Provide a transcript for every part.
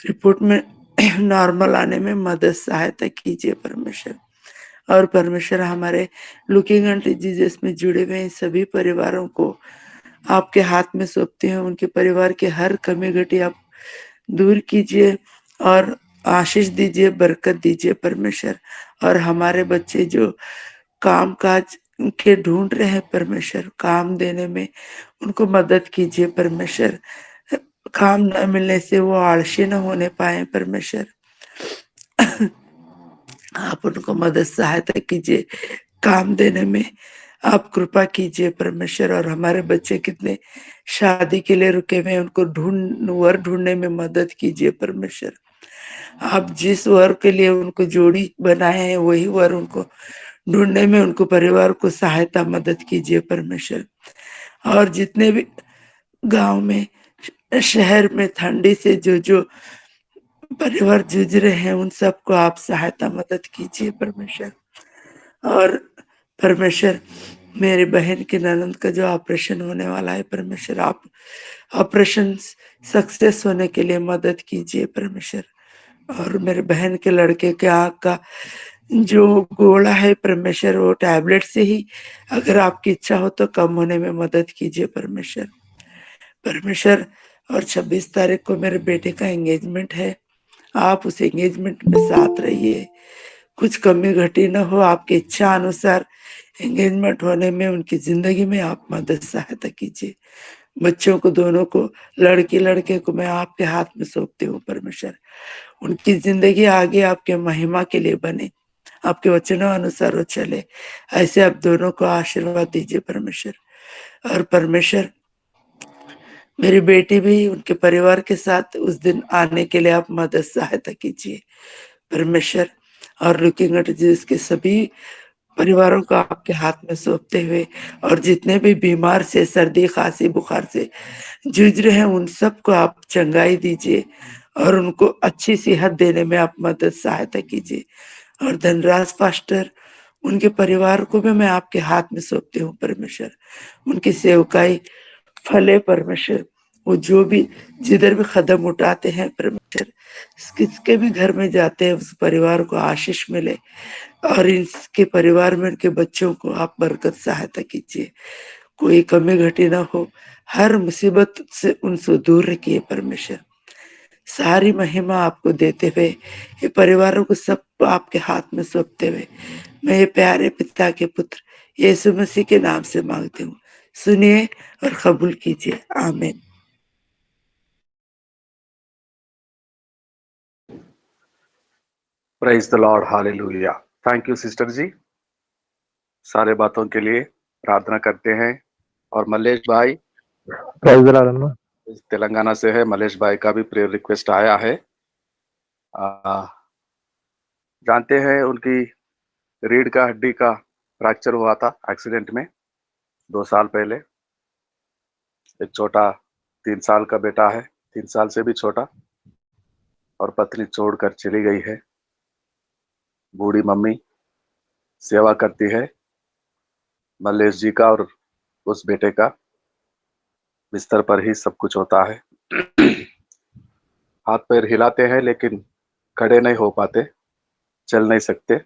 Report में normal आने में मदद सहायता कीजिए परमेश्वर। और परमेश्वर हमारे लुकिंग एंड जीसस में जुड़े हुए इन सभी परिवारों को आपके हाथ में सौंपते हैं। उनके परिवार के हर कमी घटी आप दूर कीजिए और आशीष दीजिए, बरकत दीजिए परमेश्वर। और हमारे बच्चे जो काम-काज के ढूँढ रहे हैं परमेश्वर, काम देने में उनको मदद कीजिए परमेश्वर। काम न मिलने से वो आलसी न होने पाएँ परमेश्वर। आप उनको मदद सहायता कीजिए, काम देने में आप कृपा कीजिए परमेश्वर। और हमारे बच्चे कितने शादी के लिए रुके हुए हैं, उनको वर ढूँढने में मदद कीजिए परमेश्वर। आप जिस वर के लिए उनको जोड़ी बनाए हैं, वही वर उनको ढूँढने में उनको परिवार को सहायता मदद कीजिए परमेश्वर। और जितने भी गाँव में, शहर में ठंडी से जो परिवार जूझ रहे हैं, उन सबको आप सहायता मदद कीजिए परमेश्वर। और परमेश्वर, मेरी बहन की ननद का जो ऑपरेशन होने वाला है परमेश्वर, आप ऑपरेशन सक्सेस होने के लिए मदद कीजिए परमेश्वर। और मेरे बहन के लड़के के आँख का जो गोला है परमेश्वर, वो टैबलेट से ही अगर आपकी इच्छा हो तो कम होने में मदद कीजिए परमेश्वर। परमेश्वर, और 26 तारीख को मेरे बेटे का एंगेजमेंट है। आप उस एंगेजमेंट में साथ रहिए, कुछ कमी घटी न हो, आपकी इच्छा अनुसार एंगेजमेंट होने में उनकी ज़िंदगी में आप मदद सहायता कीजिए। बच्चों को दोनों को, लड़की-लड़के को मैं आपके हाथ में सौंपती हूँ परमेश्वर। उनकी ज़िंदगी आगे आपके महिमा के लिए बने, आपके वचनों अनुसार वो चले, ऐसे आप दोनों को आशीर्वाद दीजिए परमेश्वर। और परमेश्वर, मेरी बेटी भी उनके परिवार के साथ उस दिन आने के लिए आप मदद सहायता कीजिए परमेश्वर। और लुकिंग एट जीसस के सभी परिवारों को आपके हाथ में सौंपते हुए, और जितने भी बीमार से, सर्दी, खाँसी, बुखार से जूझ रहे हैं, उन सबको आप चंगाई दीजिए और उनको अच्छी सेहत देने में आप मदद सहायता कीजिए। और धनराज पास्टर, उनके परिवार को भी मैं आपके हाथ में सौंपती हूँ परमेश्वर। उनकी सेवकाई फले परमेश्वर। वो जो भी जिधर भी कदम उठाते हैं परमेश्वर, किसके भी घर में जाते हैं, उस परिवार को आशीष मिले। और इसके परिवार में उनके बच्चों को आप बरकत सहायता कीजिए, कोई कमी घटी ना हो, हर मुसीबत से उनको दूर रखिए परमेश्वर। सारी महिमा आपको देते हुए, ये परिवारों को सब आपके हाथ में सौंपते हुए, मैं ये प्यारे पिता के पुत्र यीशु मसीह के नाम से मांगती हूँ। सुनिए और कबूल कीजिए। आमीन। Praise the lord, hallelujah. Thank you sister ji, सारे बातों के लिए प्रार्थना करते हैं। और मल्लेश भाई प्रेज द लॉर्ड अम्मा। तेलंगाना से है, मल्लेश भाई का भी प्रेयर रिक्वेस्ट आया है। आ, जानते हैं उनकी रीढ़ का हड्डी का फ्रैक्चर हुआ था एक्सीडेंट में 2 साल पहले। एक छोटा 3 साल का बेटा है, 3 साल से भी छोटा, और पत्नी छोड़कर चली गई है। बूढ़ी मम्मी सेवा करती है मल्लेश जी का, और उस बेटे का बिस्तर पर ही सब कुछ होता है। हाथ पैर हिलाते हैं लेकिन खड़े नहीं हो पाते, चल नहीं सकते।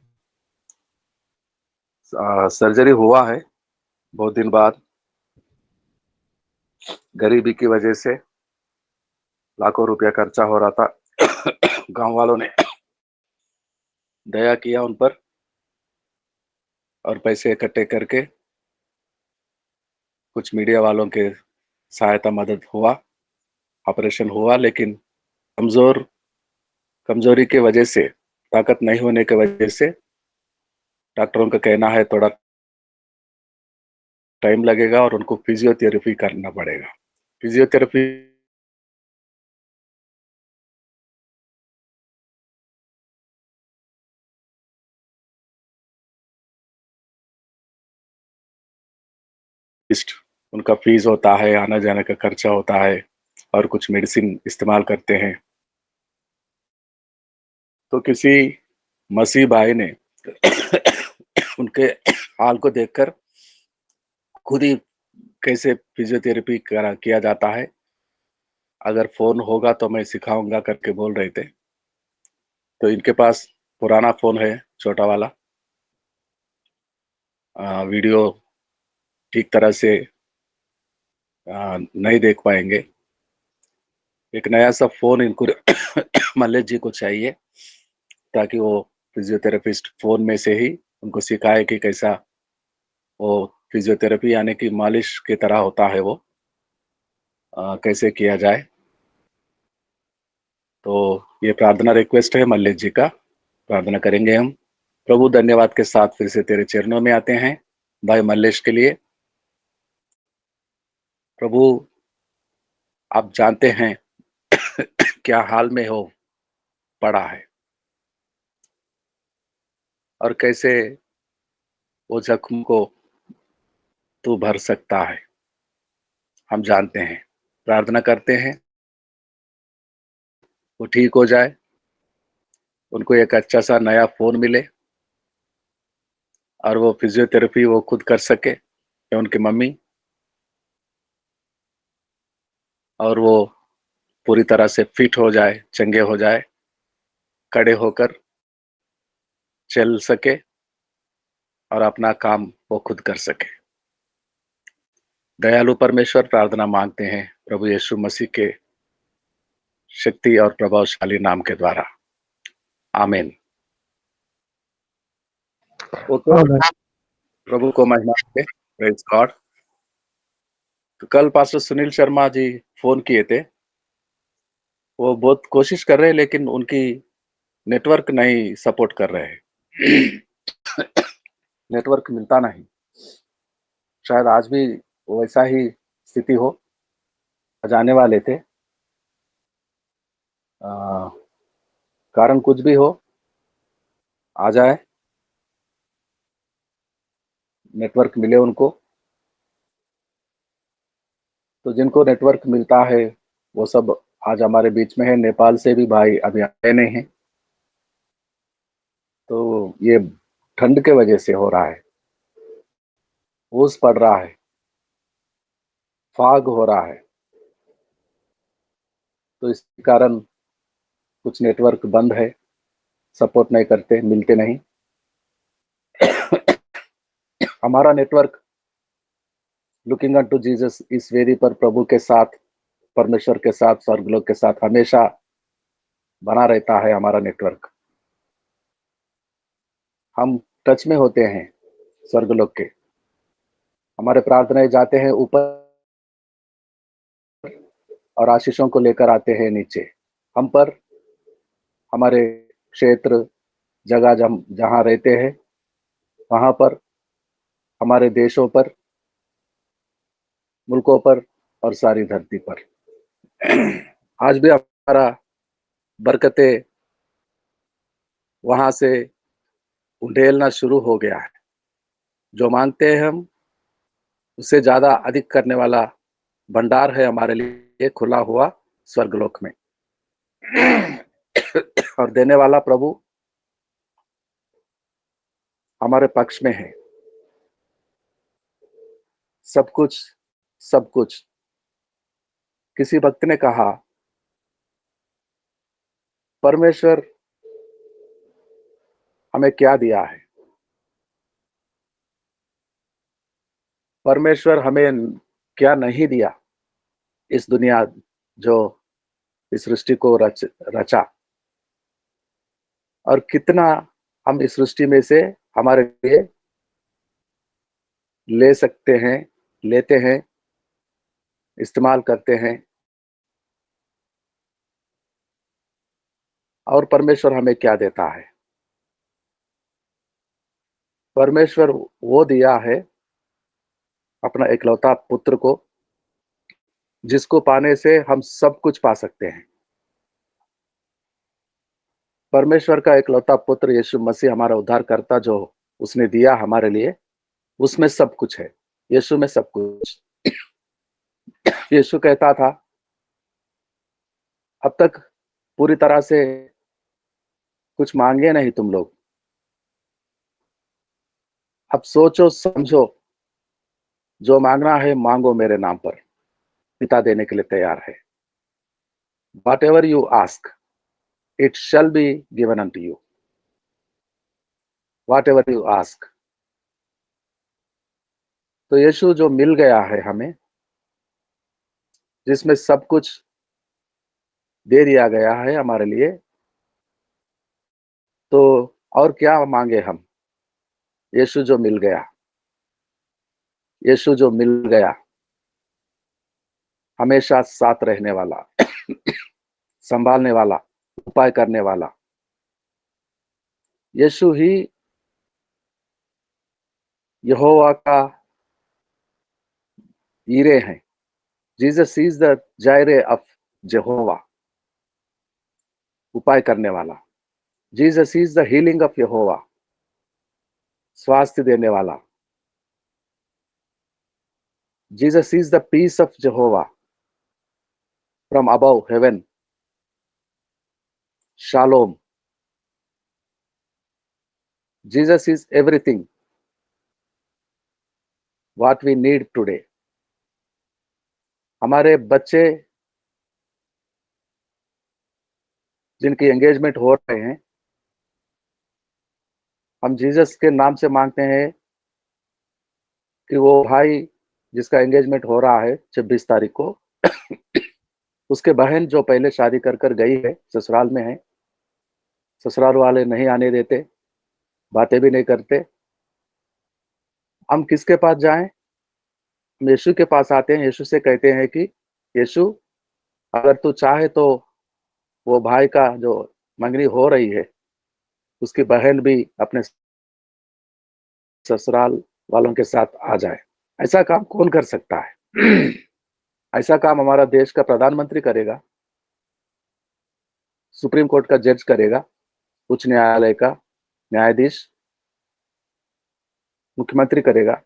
सर्जरी हुआ है बहुत दिन बाद, गरीबी की वजह से लाखों रुपया खर्चा हो रहा था। गांव वालों ने दया किया उन पर और पैसे इकट्ठे करके कुछ मीडिया वालों के सहायता मदद हुआ, ऑपरेशन हुआ। लेकिन कमजोरी की वजह से, ताकत नहीं होने की वजह से, डॉक्टरों का कहना है थोड़ा टाइम लगेगा और उनको फिजियोथेरेपी करना पड़ेगा। फिजियोथेरेपी उनका फीस होता है, आना जाने का खर्चा होता है, और कुछ मेडिसिन इस्तेमाल करते हैं। तो किसी मसीह भाई ने उनके हाल को देखकर खुद ही कैसे फिजियोथेरेपी किया जाता है, अगर फ़ोन होगा तो मैं सिखाऊँगा करके बोल रहे थे। तो इनके पास पुराना फ़ोन है, छोटा वाला। वीडियो ठीक तरह से नहीं देख पाएँगे। एक नया-सा फ़ोन इनको मल्लेश जी को चाहिए, ताकि वो फ़िज़ियोथेरेपिस्ट फ़ोन में से ही उनको सिखाए कि कैसा वो फ़िज़ियोथेरेपी यानी कि मालिश की तरह होता है वो कैसे किया जाए। तो ये प्रार्थना रिक्वेस्ट है मल्लेश जी का, प्रार्थना करेंगे हम। प्रभु धन्यवाद के साथ फिर से तेरे चरणों में आते हैं, भाई मल्लेश के लिए। प्रभु, आप जानते हैं क्या हाल में हो पड़ा है और कैसे वो ज़ख्म को तू भर सकता है, हम जानते हैं। प्रार्थना करते हैं, वो ठीक हो जाए, उनको एक अच्छा-सा नया फ़ोन मिले और वो फ़िज़ियोथेरेपी वो खुद कर सके या उनकी मम्मी, और वो पूरी तरह से फिट हो जाए, चंगे हो जाए, खड़े होकर चल सके और अपना काम वो खुद कर सके। दयालु परमेश्वर, प्रार्थना मांगते हैं प्रभु यीशु मसीह के शक्ति और प्रभावशाली नाम के द्वारा। आमीन। ओके, आमेन। प्रभु को महिमा दे। Praise God. तो कल पास्टर सुनील शर्मा जी फ़ोन किए थे। वो बहुत कोशिश कर रहे हैं लेकिन उनकी नेटवर्क नहीं सपोर्ट कर रहे हैं। नेटवर्क मिलता नहीं। शायद आज भी वैसा ही स्थिति हो। आज आने वाले थे। अ, कारण कुछ भी हो, आ जाए, नेटवर्क मिले उनको। तो जिनको नेटवर्क मिलता है, वो सब आज हमारे बीच में है। नेपाल से भी भाई अभी आए नहीं हैं। तो ये ठंड के वजह से हो रहा है। ओस पड़ रहा है, फॉग हो रहा है, तो इस कारण कुछ नेटवर्क बंद है, सपोर्ट नहीं करते, मिलते नहीं। हमारा नेटवर्क लुकिंग अनटू जीसस इस वेदी पर प्रभु के साथ, परमेश्वर के साथ, स्वर्गलोक के साथ हमेशा बना रहता है हमारा नेटवर्क। हम टच में होते हैं स्वर्गलोक के। हमारे प्रार्थनाएँ जाते हैं ऊपर और आशीषों को लेकर आते हैं नीचे। हम पर, हमारे क्षेत्र, जगह जहाँ रहते हैं, वहाँ पर, हमारे देशों पर, मुल्कों पर और सारी धरती पर। आज भी हमारा बरकतें वहाँ से उंडेलना शुरू हो गया है। जो माँगते हैं हम, उससे ज़्यादा अधिक करने वाला भंडार है हमारे लिए खुला हुआ स्वर्गलोक में। और देने वाला प्रभु हमारे पक्ष में है। सब कुछ, सब कुछ। किसी भक्त ने कहा, परमेश्वर हमें क्या दिया है? परमेश्वर हमें क्या नहीं दिया? इस दुनिया जो इस सृष्टि को रचा, और कितना हम इस सृष्टि में से हमारे लिए ले सकते हैं, लेते हैं, इस्तेमाल करते हैं। और परमेश्वर हमें क्या देता है? परमेश्वर वो दिया है अपना इकलौता पुत्र को, जिसको पाने से हम सब कुछ पा सकते हैं। परमेश्वर का इकलौता पुत्र यीशु मसीह हमारा उद्धारकर्ता जो उसने दिया हमारे लिए, उसमें सब कुछ है। यीशु में सब कुछ। यीशु कहता था, अब तक पूरी तरह से कुछ मांगे नहीं तुम लोग, अब सोचो समझो, जो मांगना है मांगो मेरे नाम पर, पिता देने के लिए तैयार है। Whatever you ask, it shall be given unto you. Whatever you ask. तो यीशु जो मिल गया है हमें, जिसमें सब कुछ दे दिया गया है हमारे लिए, तो और क्या मांगे हम? यीशु जो मिल गया, यीशु जो मिल गया, हमेशा साथ रहने वाला, संभालने वाला, उपाय करने वाला, यीशु ही यहोवा का ईरे हैं। Jesus is the Jireh of Jehovah, उपाय करने वाला। Jesus is the healing of Jehovah, स्वास्थ्य देने वाला। Jesus is the peace of Jehovah from above heaven, शालोम। Jesus is everything what we need today. हमारे बच्चे जिनकी एंगेजमेंट हो रहे हैं, हम जीसस के नाम से मांगते हैं कि वो भाई जिसका एंगेजमेंट हो रहा है 26 तारीख को, उसके बहन जो पहले शादी कर कर गई है, ससुराल में है, ससुराल वाले नहीं आने देते, बातें भी नहीं करते। हम किसके पास जाएं? हम यीशु के पास आते हैं। यीशु से कहते हैं कि यीशु, अगर तू चाहे तो वो भाई का जो मंगनी हो रही है, उसकी बहन भी अपने ससुराल वालों के साथ आ जाए। ऐसा काम कौन कर सकता है? ऐसा काम हमारा देश का प्रधानमंत्री करेगा, सुप्रीम कोर्ट का जज करेगा, उच्च न्यायालय का न्यायाधीश, मुख्यमंत्री करेगा,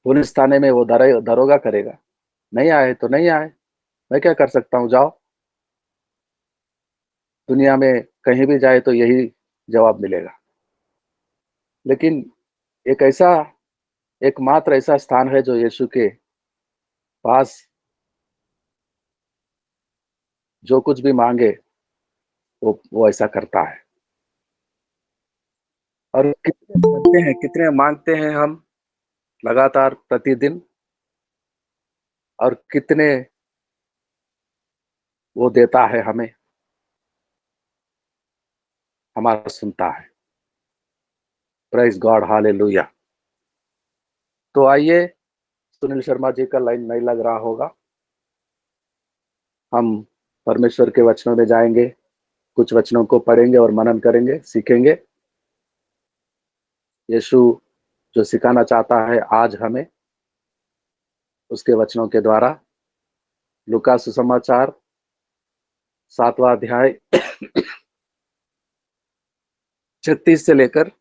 पुलिस थाने में वो दरोगा करेगा। नहीं आए तो नहीं आए, मैं क्या कर सकता हूं? जाओ। दुनिया में कहीं भी जाए तो यही जवाब मिलेगा। लेकिन एकमात्र ऐसा स्थान है जो यीशु के पास जो कुछ भी मांगे वो ऐसा करता है। और कितने करते हैं, कितने मांगते हैं हम लगातार प्रतिदिन, और कितने वो देता है हमें, हमारा सुनता है। Praise God, hallelujah. तो आइए, सुनील शर्मा जी का लाइन नहीं लग रहा होगा, हम परमेश्वर के वचनों में जाएंगे, कुछ वचनों को पढ़ेंगे और मनन करेंगे, सीखेंगे। यीशु जो सिखाना चाहता है आज हमें, उसके वचनों के द्वारा। लूका सुसमाचार 7वां अध्याय 36 से लेकर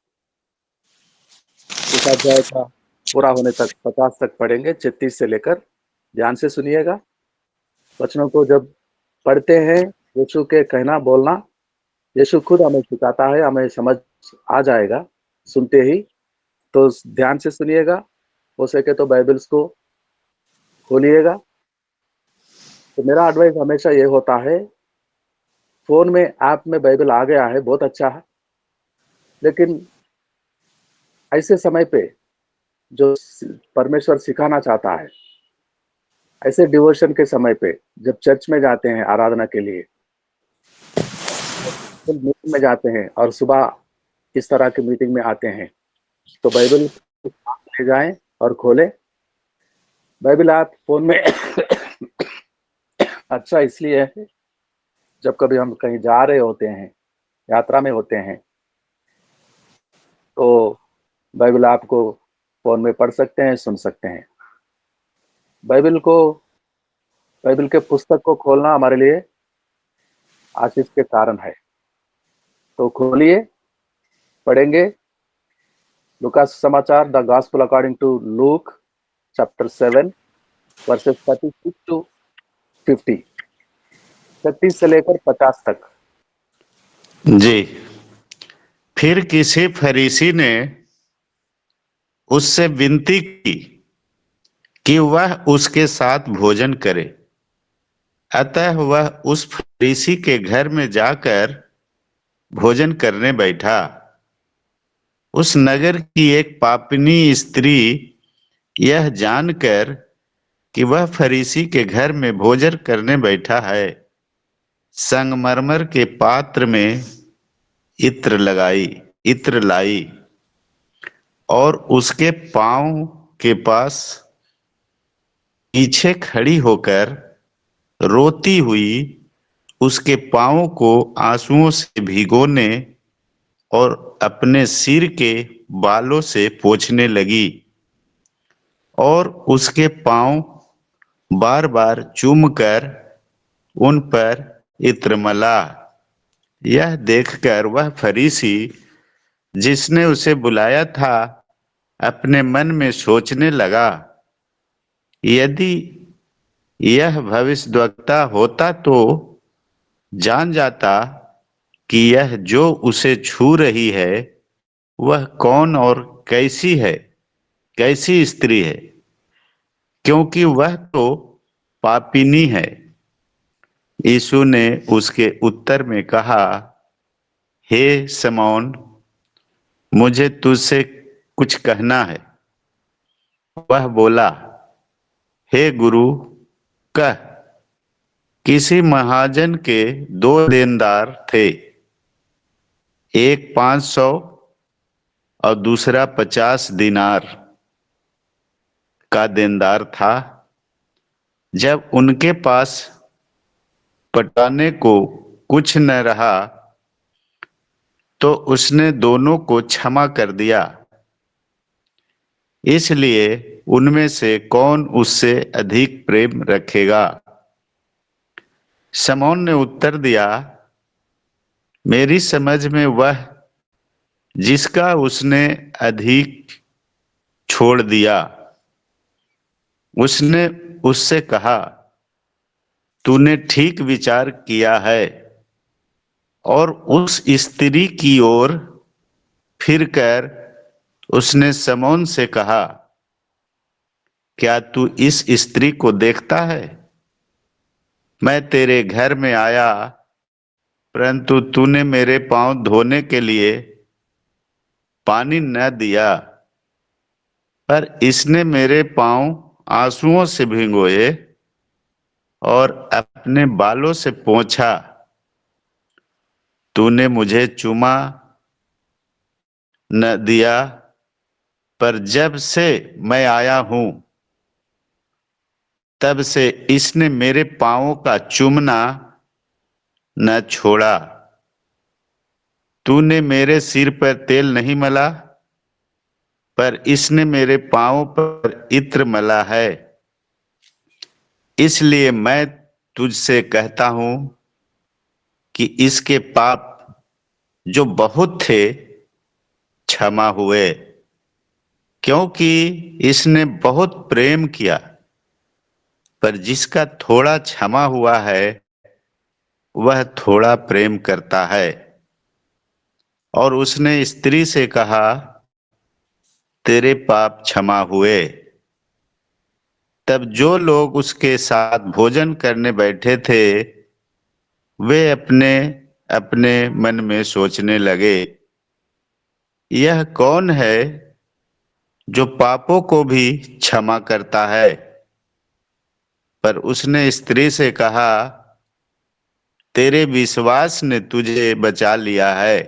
इस अध्याय का पूरा होने तक 50 तक पढ़ेंगे। 36 से लेकर, ध्यान से सुनिएगा। वचनों को जब पढ़ते हैं, यीशु के कहना बोलना, यीशु खुद हमें सिखाता है, हमें समझ आ जाएगा सुनते ही। तो ध्यान से सुनिएगा। हो सके तो बाइबल्स को खोलिएगा। तो मेरा एडवाइस हमेशा ये होता है, फोन में ऐप में बाइबल आ गया है, बहुत अच्छा है, लेकिन ऐसे समय पे जो परमेश्वर सिखाना चाहता है, ऐसे डिवोशन के समय पे, जब चर्च में जाते हैं आराधना के लिए, मीटिंग में जाते हैं और सुबह इस तरह की मीटिंग में आते हैं, तो बाइबल ले जाएं और खोलें। बाइबल आप फोन में अच्छा इसलिए है, जब कभी हम कहीं जा रहे होते हैं, यात्रा में होते हैं, तो बाइबल आपको फोन में पढ़ सकते हैं, सुन सकते हैं। बाइबल के पुस्तक को खोलना हमारे लिए आशीष के कारण है। तो खोलिए, पढ़ेंगे लूका समाचार, the gospel according to Luke chapter 7 verses 36 to 50, 36 से लेकर 50 तक। जी। फिर किसी फरीसी ने उससे विनती की कि वह उसके साथ भोजन करे। अतः वह उस फरीसी के घर में जाकर भोजन करने बैठा। उस नगर की एक पापिनी स्त्री यह जानकर कि वह फरीसी के घर में भोजन करने बैठा है, संगमरमर के पात्र में इत्र लाई और उसके पांव के पास पीछे खड़ी होकर रोती हुई उसके पांवों को आंसुओं से भिगोने और अपने सिर के बालों से पोंछने लगी और उसके पांव बार बार चूमकर उन पर इत्र मला। यह देखकर वह फरीसी जिसने उसे बुलाया था अपने मन में सोचने लगा, यदि यह भविष्यद्वक्ता होता तो जान जाता कि यह जो उसे छू रही है वह कौन और कैसी स्त्री है, क्योंकि वह तो पापिनी है। यीशु ने उसके उत्तर में कहा, हे शमौन, मुझे तुझसे कुछ कहना है। वह बोला, हे गुरु, कह। किसी महाजन के 2 देनदार थे, एक 500 और दूसरा 50 दिनार का देनदार था। जब उनके पास पटाने को कुछ न रहा तो उसने दोनों को क्षमा कर दिया। इसलिए उनमें से कौन उससे अधिक प्रेम रखेगा? शमौन ने उत्तर दिया, मेरी समझ में वह जिसका उसने अधिक छोड़ दिया। उसने उससे कहा, तूने ठीक विचार किया है। और उस स्त्री की ओर फिरकर उसने शमौन से कहा, क्या तू इस स्त्री को देखता है? मैं तेरे घर में आया, परंतु तूने मेरे पांव धोने के लिए पानी न दिया, पर इसने मेरे पांव आंसुओं से भिगोए और अपने बालों से पोंछा। तूने मुझे चूमा न दिया, पर जब से मैं आया हूं तब से इसने मेरे पांवों का चूमना न छोड़ा। तूने मेरे सिर पर तेल नहीं मला, पर इसने मेरे पांवों पर इत्र मला है। इसलिए मैं तुझसे कहता हूं कि इसके पाप जो बहुत थे क्षमा हुए, क्योंकि इसने बहुत प्रेम किया। पर जिसका थोड़ा क्षमा हुआ है वह थोड़ा प्रेम करता है। और उसने स्त्री से कहा, तेरे पाप क्षमा हुए। तब जो लोग उसके साथ भोजन करने बैठे थे वे अपने अपने मन में सोचने लगे, यह कौन है जो पापों को भी क्षमा करता है? पर उसने स्त्री से कहा, तेरे विश्वास ने तुझे बचा लिया है,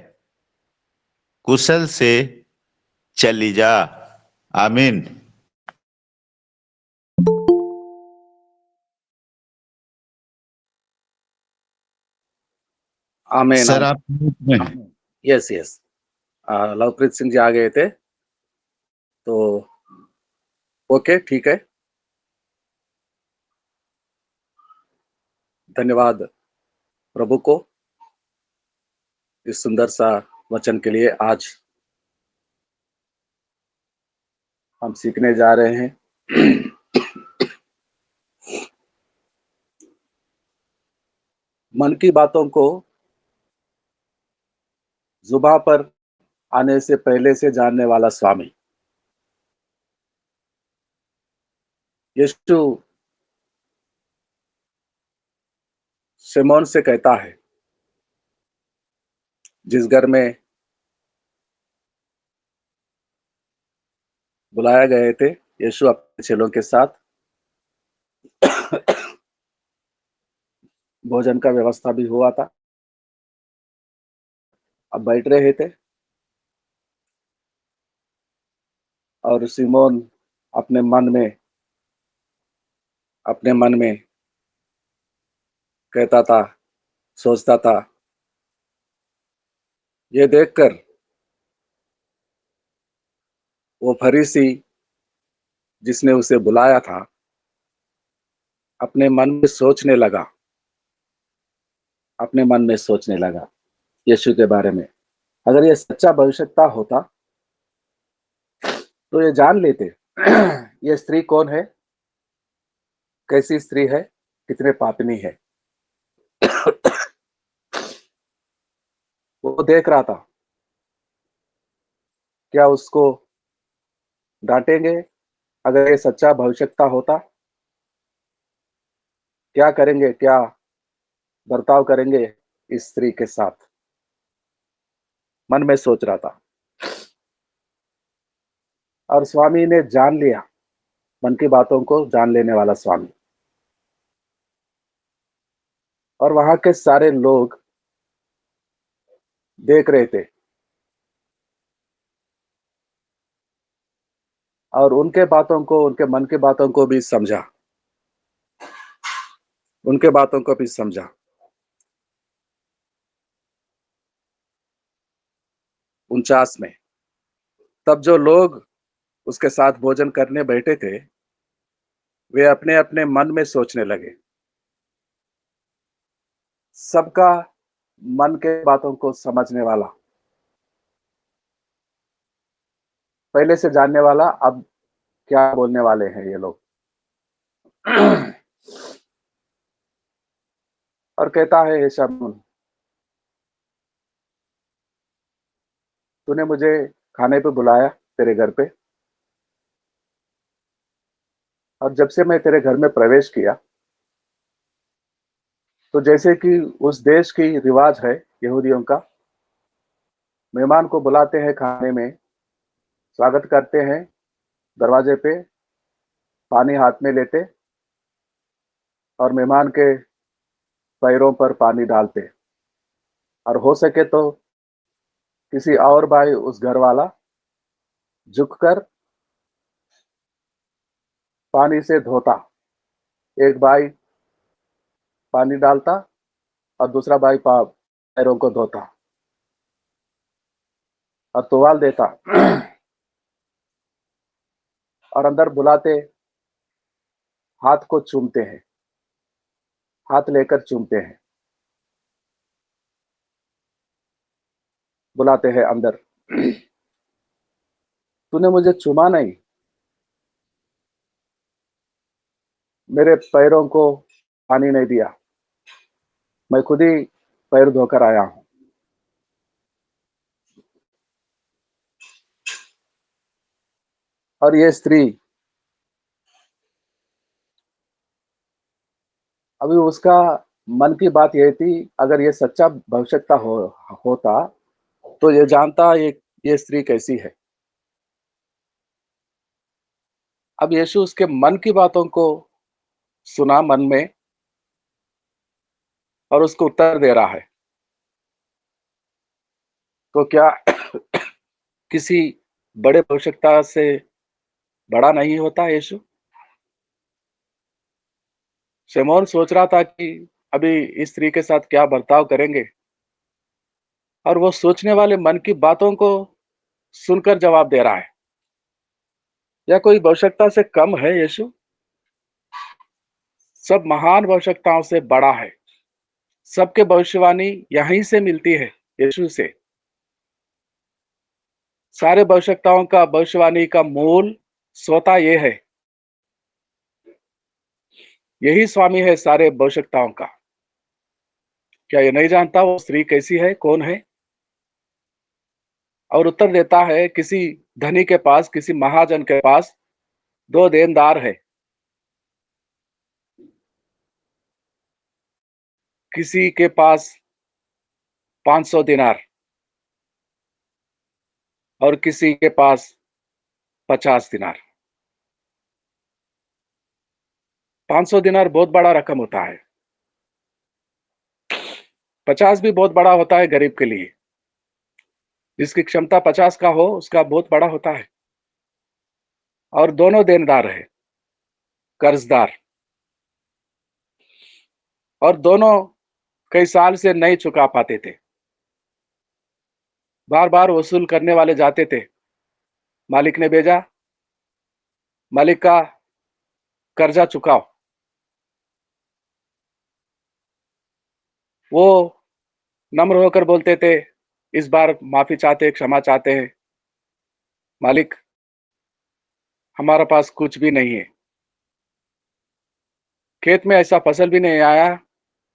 कुशल से चली जा। आमीन। आमीन। सर आप म्यूट में हैं। यस यस, लवप्रीत सिंह जी आ गए थे, तो ओके ठीक है। धन्यवाद प्रभु को इस सुंदर सा वचन के लिए। आज हम सीखने जा रहे हैं मन की बातों को जुबां पर आने से पहले से जानने वाला स्वामी। यीशु सिमोन से कहता है, जिस घर में बुलाया गए थे यीशु अपने चेलों के साथ, भोजन का व्यवस्था भी हुआ था। अब बैठ रहे थे और सिमोन अपने मन में कहता था, सोचता था, ये देखकर वो फरीसी जिसने उसे बुलाया था अपने मन में सोचने लगा यीशु के बारे में। अगर ये सच्चा भविष्यता होता तो ये जान लेते ये स्त्री कौन है, कैसी स्त्री है, कितने पापिनी है। वो देख रहा था, क्या उसको डांटेंगे अगर ये सच्चा भविष्यता होता? क्या करेंगे, क्या बर्ताव करेंगे इस स्त्री के साथ? मन में सोच रहा था। और स्वामी ने जान लिया, मन की बातों को जान लेने वाला स्वामी। और वहां के सारे लोग देख रहे थे और उनके मन की बातों को भी समझा, 49 में। तब जो लोग उसके साथ भोजन करने बैठे थे, वे अपने अपने मन में सोचने लगे। सबका मन के बातों को समझने वाला, पहले से जानने वाला, अब क्या बोलने वाले हैं ये लोग। और कहता है, हे शमून, तूने मुझे खाने पे बुलाया तेरे घर पे, और जब से मैं तेरे घर में प्रवेश किया तो जैसे कि उस देश की रिवाज है यहूदियों का, मेहमान को बुलाते हैं खाने में, स्वागत करते हैं, दरवाजे पे पानी हाथ में लेते और मेहमान के पैरों पर पानी डालते, और हो सके तो किसी और भाई उस घर वाला झुककर पानी से धोता। एक भाई पानी डालता और दूसरा भाई पैरों को धोता और तुवाल देता। और अंदर बुलाते हाथ को चूमते हैं, हाथ लेकर चूमते हैं, बुलाते हैं अंदर। तूने मुझे चूमा नहीं, मेरे पैरों को पानी नहीं दिया, मैं खुद ही पैर धोकर आया हूं। और ये स्त्री, अभी उसका मन की बात यही थी, अगर ये सच्चा भविष्यता होता तो ये जानता ये स्त्री कैसी है। अब यीशु उसके मन की बातों को सुना मन में और उसको उत्तर दे रहा है। तो क्या किसी बड़े भविष्यता से बड़ा नहीं होता यीशु? शमौन सोच रहा था कि अभी इस स्त्री के साथ क्या बर्ताव करेंगे, और वो सोचने वाले मन की बातों को सुनकर जवाब दे रहा है। या कोई भविष्यता से कम है यीशु? सब महान भविष्यताओं से बड़ा है। सबके भविष्यवाणी यहीं से मिलती है, यीशु से। सारे भविष्यताओं का भविष्यवाणी का मूल स्वतः ये है। यही स्वामी है सारे भविष्यताओं का। क्या ये नहीं जानता वो स्त्री कैसी है, कौन है? और उत्तर देता है, किसी धनी के पास, किसी महाजन के पास 2 देनदार है। किसी के पास 500 दिनार और किसी के पास 50 दिनार। 500 दिनार बहुत बड़ा रकम होता है। 50 भी बहुत बड़ा होता है गरीब के लिए। जिसकी क्षमता 50 का हो, उसका बहुत बड़ा होता है। और दोनों देनदार है, कर्जदार, और दोनों कई साल से नहीं चुका पाते थे। बार-बार वसूल करने वाले जाते थे। मालिक ने भेजा, मालिक का कर्जा चुकाओ। वो नम्र होकर बोलते थे, इस बार माफी चाहते, क्षमा चाहते हैं। मालिक, हमारे पास कुछ भी नहीं है। खेत में ऐसा फसल भी नहीं आया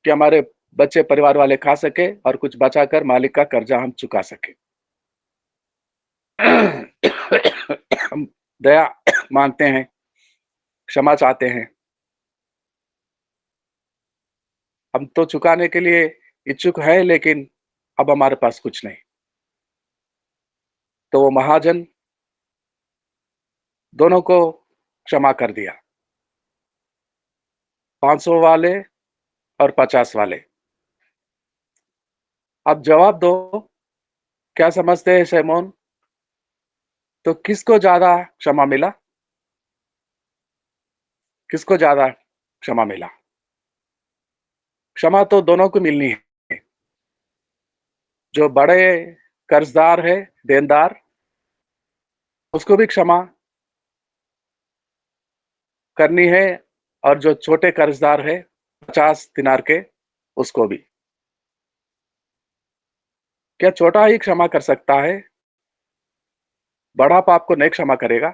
कि हमारे बच्चे परिवार वाले खा सके और कुछ बचाकर मालिक का कर्जा हम चुका सके। हम दया मांगते हैं, क्षमा चाहते हैं। हम तो चुकाने के लिए इच्छुक है, लेकिन अब हमारे पास कुछ नहीं। तो वो महाजन दोनों को क्षमा कर दिया, 500 वाले और 50 वाले। अब जवाब दो, क्या समझते हैं शैमोन? तो किसको ज्यादा क्षमा मिला? किसको ज्यादा क्षमा मिला? क्षमा तो दोनों को मिलनी है। जो बड़े कर्जदार है, देनदार, उसको भी क्षमा करनी है, और जो छोटे कर्जदार है 50 दिनार के, उसको भी। क्या छोटा ही क्षमा कर सकता है? बड़ा पाप को नहीं क्षमा करेगा?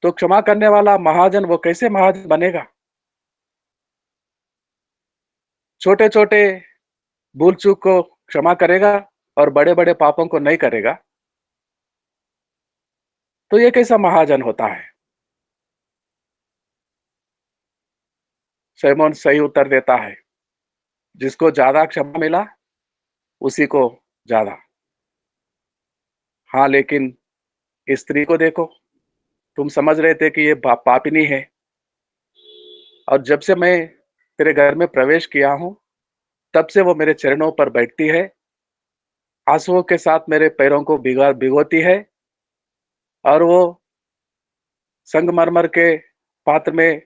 तो क्षमा करने वाला महाजन वो कैसे महाजन बनेगा? छोटे छोटे भूल चूक को क्षमा करेगा और बड़े बड़े पापों को नहीं करेगा? तो ये कैसा महाजन होता है? शैमोन सही उत्तर देता है, जिसको ज्यादा क्षमा मिला उसी को ज्यादा। हाँ, लेकिन इस स्त्री को देखो, तुम समझ रहे थे कि ये पापिनी है, और जब से मैं तेरे घर में प्रवेश किया हूं, तब से वो मेरे चरणों पर बैठती है, आंसुओं के साथ मेरे पैरों को भिगोती है, और वो संगमरमर के पात्र में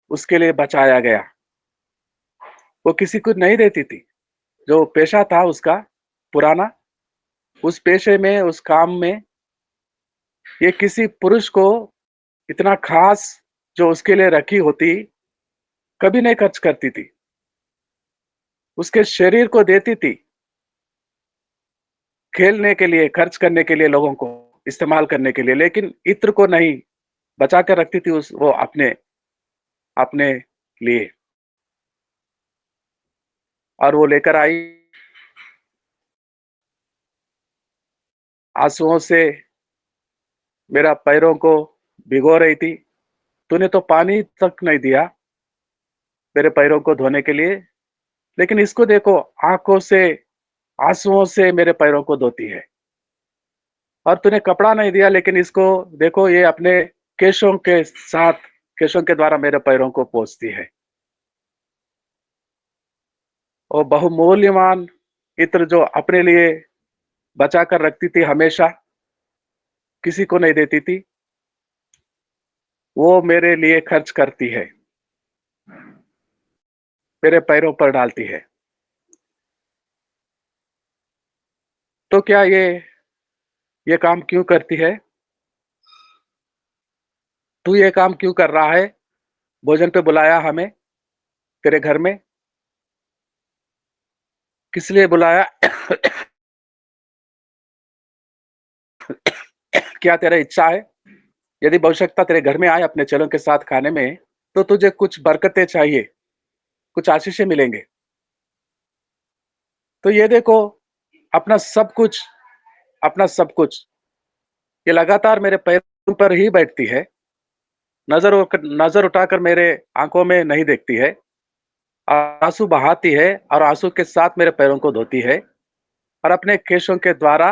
उसके लिए बचाया गया। वो किसी को नहीं देती थी। जो पेशा था उसका पुराना, उस पेशे में, उस काम में, ये किसी पुरुष को इतना खास जो उसके लिए रखी होती, कभी नहीं खर्च करती थी। उसके शरीर को देती थी, खेलने के लिए, खर्च करने के लिए, लोगों को इस्तेमाल करने के लिए, लेकिन इत्र को नहीं, बचा कर रखती थी उस वो अपने अपने लिए। और वो लेकर आई, आंसुओं से मेरा पैरों को भिगो रही थी। तूने तो पानी तक नहीं दिया मेरे पैरों को धोने के लिए, लेकिन इसको देखो, आंखों से, आंसुओं से मेरे पैरों को धोती है। और तूने कपड़ा नहीं दिया, लेकिन इसको देखो, ये अपने केशों के साथ, केशों के द्वारा मेरे पैरों को पोंछती है। और बहुमूल्यवान इत्र जो अपने लिए बचा कर रखती थी, हमेशा किसी को नहीं देती थी, वो मेरे लिए खर्च करती है, मेरे पैरों पर डालती है। तो क्या ये काम क्यों करती है? तू ये काम क्यों कर रहा है? भोजन पे बुलाया हमें तेरे घर में, किस लिए बुलाया? क्या तेरा इच्छा है, यदि आवश्यकता तेरे घर में आए अपने चेलों के साथ खाने में, तो तुझे कुछ बरकतें चाहिए, कुछ आशीषें मिलेंगे। तो ये देखो, अपना सब कुछ, अपना सब कुछ, ये लगातार मेरे पैरों पर ही बैठती है, नजर उठाकर मेरे आंखों में नहीं देखती है, आंसू बहाती है और आंसू के साथ मेरे पैरों को धोती है और अपने केशों के द्वारा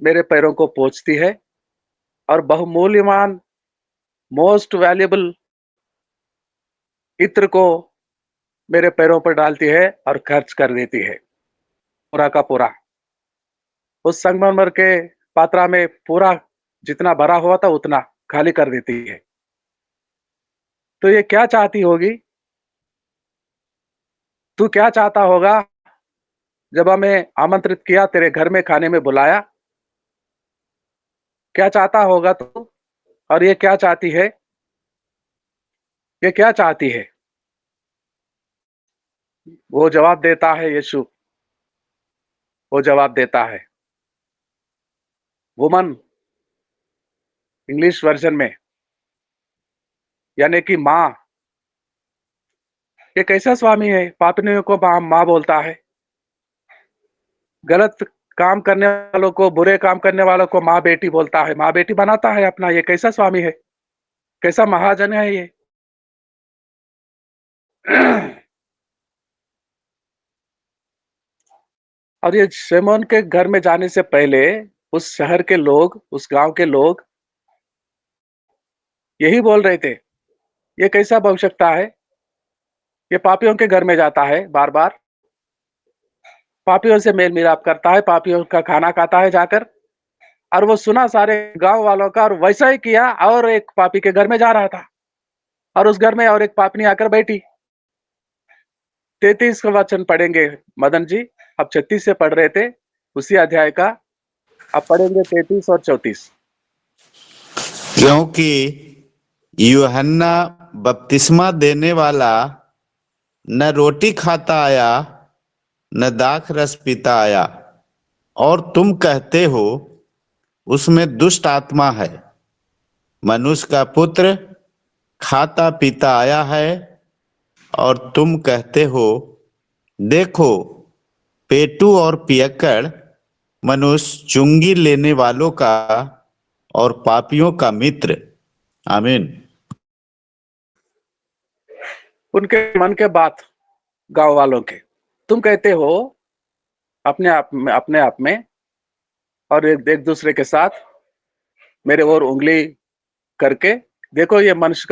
मेरे पैरों को पोंछती है और बहुमूल्यवान मोस्ट वैल्यूएबल इत्र को मेरे पैरों पर डालती है और खर्च कर देती है पूरा का पूरा। उस संगमरमर के पात्रा में पूरा जितना भरा हुआ था उतना खाली कर देती है। तो ये क्या चाहती होगी? तू क्या चाहता होगा जब हमें आमंत्रित किया, तेरे घर में खाने में बुलाया? क्या चाहता होगा तू? और ये क्या चाहती है? ये क्या चाहती है? वो जवाब देता है यीशु, वो जवाब देता है। वुमन इंग्लिश वर्जन में, यानी कि माँ। ये कैसा स्वामी है? पापियों को माँ बोलता है, गलत काम करने वालों को, बुरे काम करने वालों को माँ बेटी बोलता है, माँ बेटी बनाता है अपना। ये कैसा स्वामी है? कैसा महाजन है ये? और ये शमौन के घर में जाने से पहले उस शहर के लोग, उस गांव के लोग यही बोल रहे थे, ये कैसा भविष्यवक्ता है? ये पापियों के घर में जाता है बार बार, पापियों से मेल मिलाप करता है, पापियों का खाना खाता है जाकर। और वो सुना सारे गांव वालों का और वैसा ही किया, और एक पापी के घर में जा रहा था और उस घर में और एक पापनी आकर बैठी। 33 का वचन पढ़ेंगे मदन जी, अब 36 से पढ़ रहे थे उसी अध्याय का, अब पढ़ेंगे 33 और 34। क्योंकि यूहन्ना बपतिस्मा देने वाला न रोटी खाता आया न दाख रस पीता आया, और तुम कहते हो उसमें दुष्ट आत्मा है। मनुष्य का पुत्र खाता पीता आया है, और तुम कहते हो देखो पेटू और पियक्कड़, मनुष्य चुंगी लेने वालों का और पापियों का मित्र। आमीन। उनके मन के बात गांव वालों के, तुम कहते हो अपने आप में और एक दूसरे के साथ मेरे और उंगली करके, देखो ये मनुष्य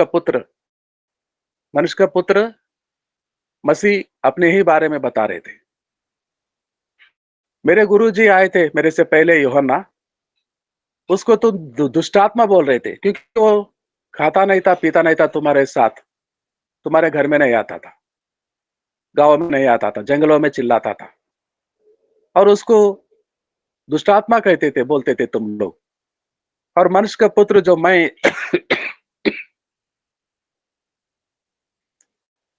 का पुत्र मसीह अपने ही बारे में बता रहे थे। मेरे गुरुजी आए थे मेरे से पहले, यूहन्ना, उसको तुम दुष्टात्मा बोल रहे थे, क्योंकि वो खाता नहीं था, पीता नहीं था, तुम्हारे साथ, तुम्हारे घर में नहीं आता था, गांव में नहीं आता था, जंगलों में चिल्लाता था, और उसको दुष्टात्मा कहते थे, बोलते थे तुम लोग। और मनुष्य का पुत्र जो मैं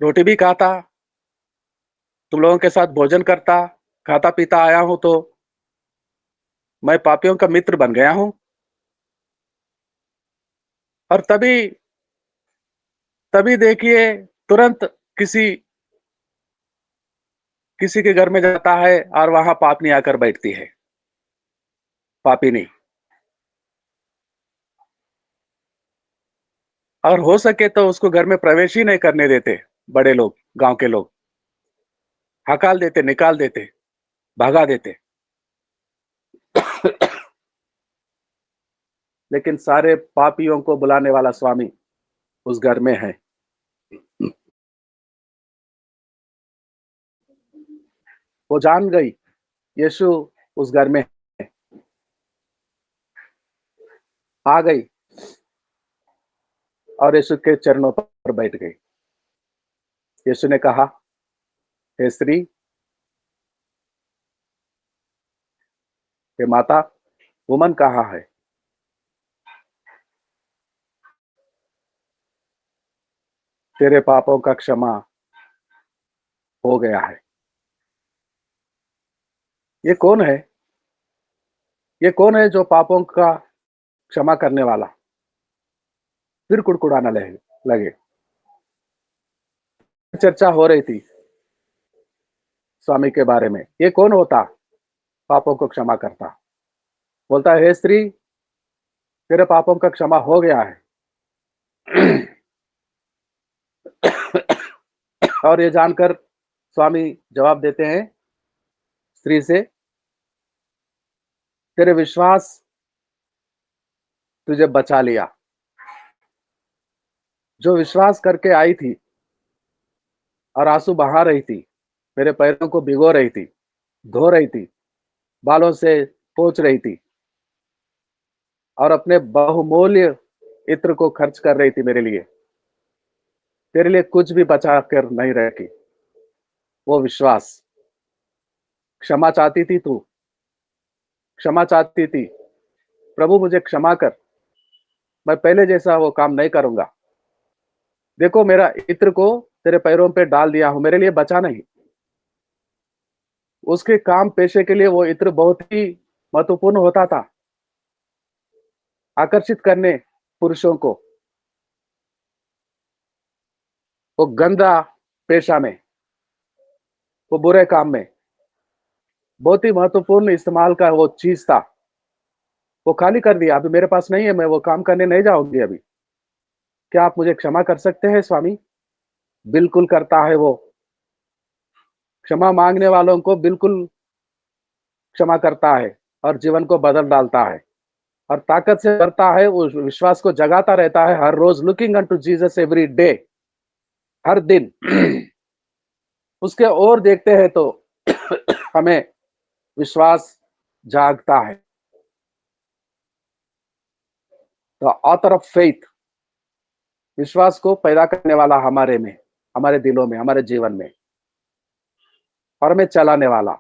रोटी भी खाता, तुम लोगों के साथ भोजन करता, खाता पीता आया हूं, तो मैं पापियों का मित्र बन गया हूं। और तभी तभी देखिए, तुरंत किसी किसी के घर में जाता है और वहां पापनी आकर बैठती है, पापिनी। और हो सके तो उसको घर में प्रवेश ही नहीं करने देते बड़े लोग, गांव के लोग, हकाल देते, निकाल देते, भगा देते। लेकिन सारे पापियों को बुलाने वाला स्वामी उस घर में है। वो जान गई यीशु उस घर में है, आ गई और यीशु के चरणों पर बैठ गई। यीशु ने कहा, हे स्त्री, हे माता, वुमन कहाँ है? तेरे पापों का क्षमा हो गया है। ये कौन है? ये कौन है जो पापों का क्षमा करने वाला? फिर कुड़कुड़ाना लगे। चर्चा हो रही थी स्वामी के बारे में, ये कौन होता पापों को क्षमा करता? बोलता है, हे स्त्री, तेरे पापों का क्षमा हो गया है। और ये जानकर स्वामी जवाब देते हैं स्त्री से, तेरे विश्वास तुझे बचा लिया। जो विश्वास करके आई थी और आंसू बहा रही थी, मेरे पैरों को भिगो रही थी, धो रही थी, बालों से पोंछ रही थी और अपने बहुमूल्य इत्र को खर्च कर रही थी मेरे लिए, तेरे लिए कुछ भी बचा कर नहीं रखी। वो विश्वास। क्षमा चाहती थी तू, क्षमा चाहती थी, प्रभु मुझे क्षमा कर, मैं पहले जैसा वो काम नहीं करूंगा। देखो मेरा इत्र को तेरे पैरों पे डाल दिया हूं, मेरे लिए बचा नहीं। उसके काम पेशे के लिए वो इत्र बहुत ही महत्वपूर्ण होता था, आकर्षित करने पुरुषों को। वो गंदा पेशा में, वो बुरे काम में बहुत ही महत्वपूर्ण इस्तेमाल का वो चीज था। वो खाली कर दिया, अभी मेरे पास नहीं है, मैं वो काम करने नहीं जाऊंगी अभी। क्या आप मुझे क्षमा कर सकते हैं स्वामी? बिल्कुल करता है वो। क्षमा मांगने वालों को बिल्कुल क्षमा करता है और जीवन को बदल डालता है और ताकत से करता है। उस विश्वास को जगाता रहता है हर रोज, looking unto Jesus every day, हर दिन उसके ओर देखते हैं तो हमें विश्वास जागता है। द ऑथर ऑफ फेथ, विश्वास को पैदा करने वाला हमारे में, हमारे दिलों में, हमारे जीवन में और हमें चलाने वाला।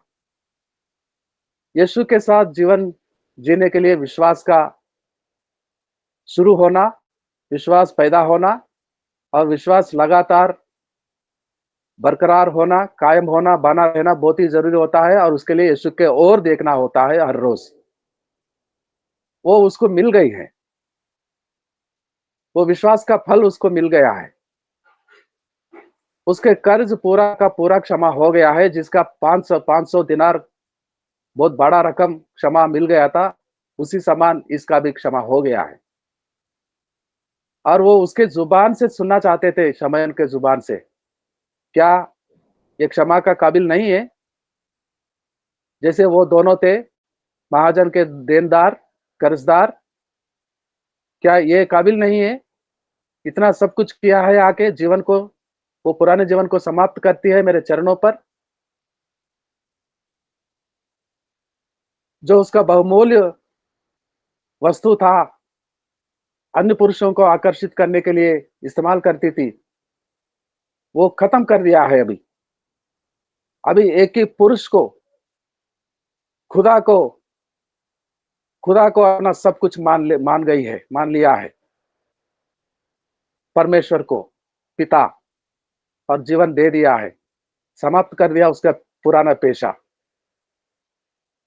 यीशु के साथ जीवन जीने के लिए विश्वास का शुरू होना, विश्वास पैदा होना और विश्वास लगातार बरकरार होना, कायम होना, बना रहना बहुत ही जरूरी होता है और उसके लिए यीशु के ओर देखना होता है हर रोज। वो उसको मिल गई है, वो विश्वास का फल उसको मिल गया है। उसके कर्ज पूरा का पूरा क्षमा हो गया है, जिसका 500 दिनार बहुत बड़ा रकम क्षमा मिल गया था, उसी समान इसका भी क्षमा हो गया है। और वो उसके जुबान से सुनना चाहते थे, शमयन के जुबान से, क्या ये क्षमा का काबिल नहीं है? जैसे वो दोनों थे, महाजन के देनदार, कर्जदार, क्या ये काबिल नहीं है? इतना सब कुछ किया है, आके जीवन को, वो पुराने जीवन को समाप्त करती है मेरे चरणों पर। जो उसका बहुमूल्य वस्तु था, अन्य पुरुषों को आकर्षित करने के लिए इस्तेमाल करती थी, वो खत्म कर दिया है अभी। अभी एक ही पुरुष को, खुदा को, खुदा को अपना सब कुछ मान गई है, मान लिया है, परमेश्वर को, पिता, और जीवन दे दिया है, समाप्त कर दिया उसका पुराना पेशा।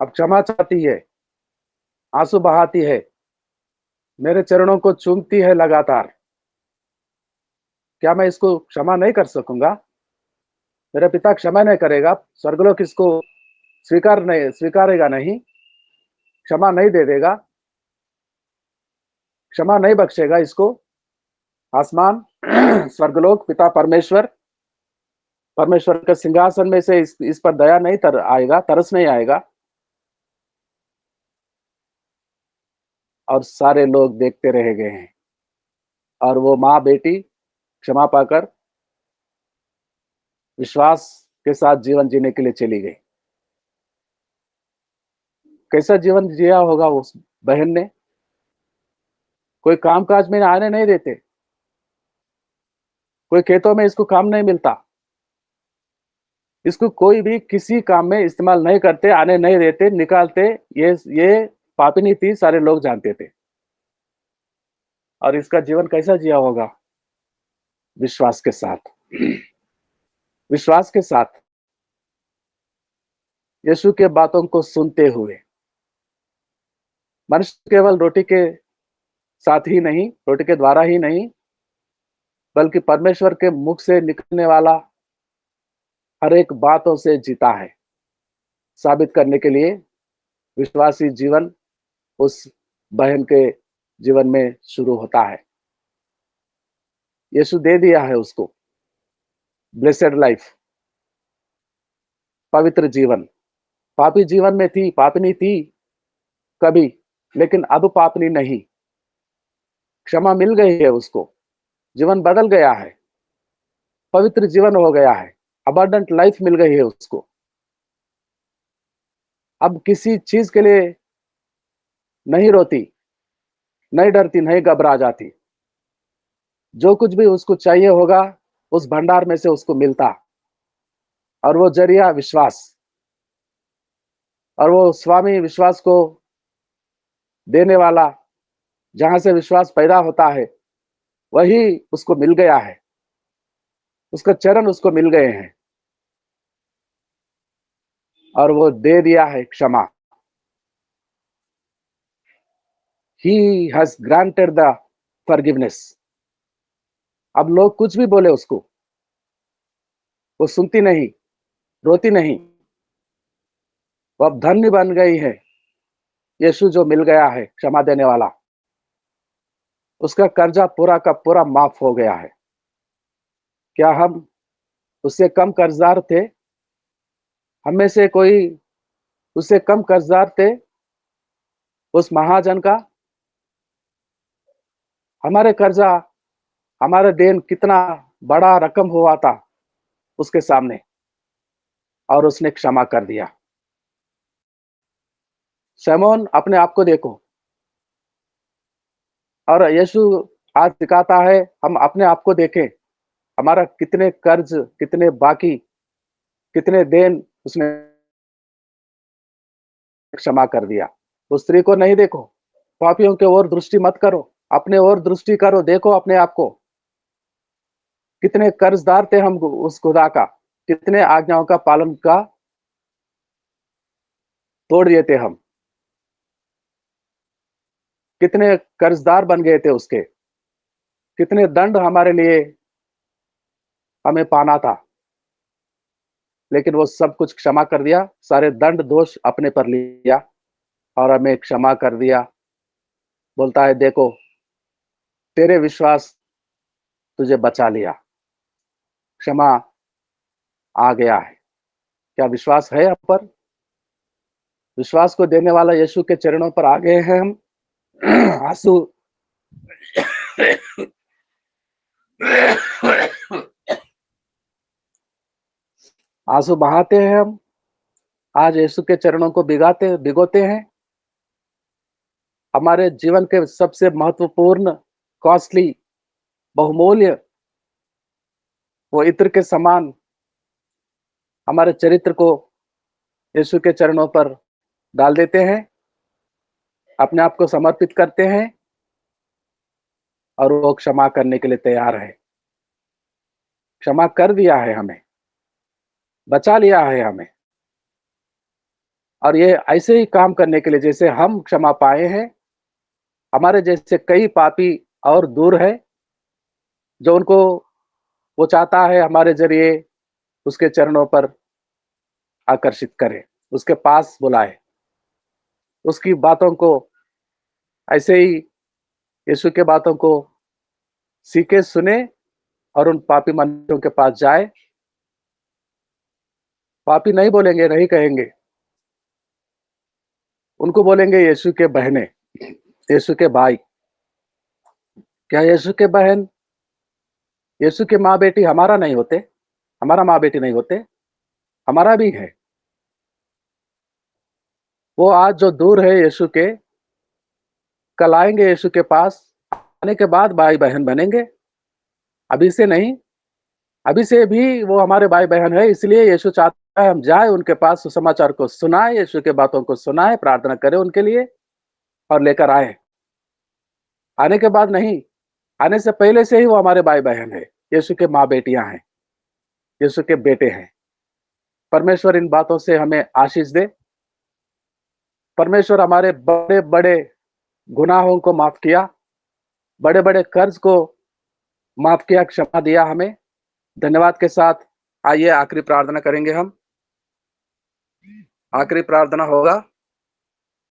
अब क्षमा चाहती है, आंसू बहाती है, मेरे चरणों को चूमती है लगातार। क्या मैं इसको क्षमा नहीं कर सकूंगा? मेरा पिता क्षमा नहीं करेगा, स्वर्गलोक इसको स्वीकारेगा नहीं, क्षमा नहीं दे देगा, क्षमा नहीं बख्शेगा इसको। आसमान स्वर्गलोक, पिता परमेश्वर, परमेश्वर के सिंहासन में से इस पर दया नहीं आएगा, तरस नहीं आएगा। और सारे लोग देखते रह गए हैं और वो माँ बेटी क्षमा पाकर विश्वास के साथ जीवन जीने के लिए चली गई। कैसा जीवन जिया होगा उस बहन ने? कोई कामकाज में आने नहीं देते, कोई खेतों में इसको काम नहीं मिलता, इसको कोई भी किसी काम में इस्तेमाल नहीं करते, आने नहीं देते, निकालते। ये पापिनी थी, सारे लोग जानते थे। और इसका जीवन कैसा जिया होगा? विश्वास के साथ, विश्वास के साथ, यीशु के बातों को सुनते हुए। मनुष्य केवल रोटी के साथ ही नहीं, रोटी के द्वारा ही नहीं, बल्कि परमेश्वर के मुख से निकलने वाला हर एक बातों से जीता है। साबित करने के लिए विश्वासी जीवन उस बहन के जीवन में शुरू होता है। यीशु दे दिया है उसको, ब्लेसेड लाइफ, पवित्र जीवन। पापी जीवन में थी, पापनी थी कभी, लेकिन अब पापनी नहीं। क्षमा मिल गई है उसको, जीवन बदल गया है, पवित्र जीवन हो गया है, अबंडेंट लाइफ मिल गई है उसको। अब किसी चीज के लिए नहीं रोती, नहीं डरती, नहीं घबरा जाती। जो कुछ भी उसको चाहिए होगा उस भंडार में से उसको मिलता, और वो जरिया विश्वास, और वो स्वामी विश्वास को देने वाला, जहां से विश्वास पैदा होता है वही उसको मिल गया है, उसका चरण उसको मिल गए हैं, और वो दे दिया है क्षमा। He has granted the forgiveness। अब लोग कुछ भी बोले उसको, वो सुनती नहीं, रोती नहीं। वो अब धन्य बन गई है, यीशु जो मिल गया है क्षमा देने वाला। उसका कर्जा पूरा का पूरा माफ हो गया है। क्या हम उससे कम कर्जदार थे? हम में से कोई उससे कम कर्जदार थे उस महाजन का? हमारे कर्जा, हमारा देन कितना बड़ा रकम हुआ था उसके सामने, और उसने क्षमा कर दिया। शमौन, अपने आप को देखो, और यीशु आज सिखाता है हम अपने आप को देखें, हमारा कितने कर्ज, कितने बाकी, कितने देन उसने क्षमा कर दिया। उस स्त्री को नहीं देखो, पापियों के ओर दृष्टि मत करो, अपने ओर दृष्टि करो, देखो अपने आप को। कितने कर्जदार थे हम उस खुदा का, कितने आज्ञाओं का पालन का तोड़ दिए थे हम, कितने कर्जदार बन गए थे उसके, कितने दंड हमारे लिए हमें पाना था, लेकिन वो सब कुछ क्षमा कर दिया, सारे दंड दोष अपने पर लिया और हमें क्षमा कर दिया। बोलता है देखो, तेरे विश्वास तुझे बचा लिया, क्षमा आ गया है। क्या विश्वास है हम पर? विश्वास को देने वाला यीशु के चरणों पर आ गए हैं हम। आंसू आंसू बहाते हैं हम, आज यीशु के चरणों को भिगोते हैं। हमारे जीवन के सबसे महत्वपूर्ण, कॉस्टली, बहुमूल्य वो इत्र के समान हमारे चरित्र को यीशु के चरणों पर डाल देते हैं, अपने आप को समर्पित करते हैं, और वो क्षमा करने के लिए तैयार है। क्षमा कर दिया है हमें, बचा लिया है हमें, और ये ऐसे ही काम करने के लिए जैसे हम क्षमा पाए हैं, हमारे जैसे कई पापी और दूर है, जो उनको वो चाहता है हमारे जरिए उसके चरणों पर आकर्षित करे, उसके पास बुलाए, उसकी बातों को ऐसे ही यीशु के बातों को सीखे, सुने, और उन पापी मनुष्यों के पास जाए। पापी नहीं बोलेंगे, नहीं कहेंगे, उनको बोलेंगे यीशु के बहने, यीशु के भाई। क्या यीशु के बहन, यीशु के माँ बेटी हमारा नहीं होते? हमारा माँ बेटी नहीं होते? हमारा भी है। वो आज जो दूर है यीशु के, कल आएंगे यीशु के पास, आने के बाद भाई बहन बनेंगे, अभी से नहीं। अभी से भी वो हमारे भाई बहन है, इसलिए यीशु चाहता है हम जाए उनके पास, सुसमाचार को सुनाए, यीशु के बातों को सुनाए, प्रार्थना करें उनके लिए और लेकर आए। आने के बाद नहीं, आने से पहले से ही वो हमारे भाई बहन है, यीशु के माँ बेटियां हैं, यीशु के बेटे हैं। परमेश्वर इन बातों से हमें आशीष दे। परमेश्वर हमारे बड़े बड़े गुनाहों को माफ किया, बड़े बड़े कर्ज को माफ किया, क्षमा दिया हमें। धन्यवाद के साथ आइए आखिरी प्रार्थना करेंगे हम। आखिरी प्रार्थना होगा,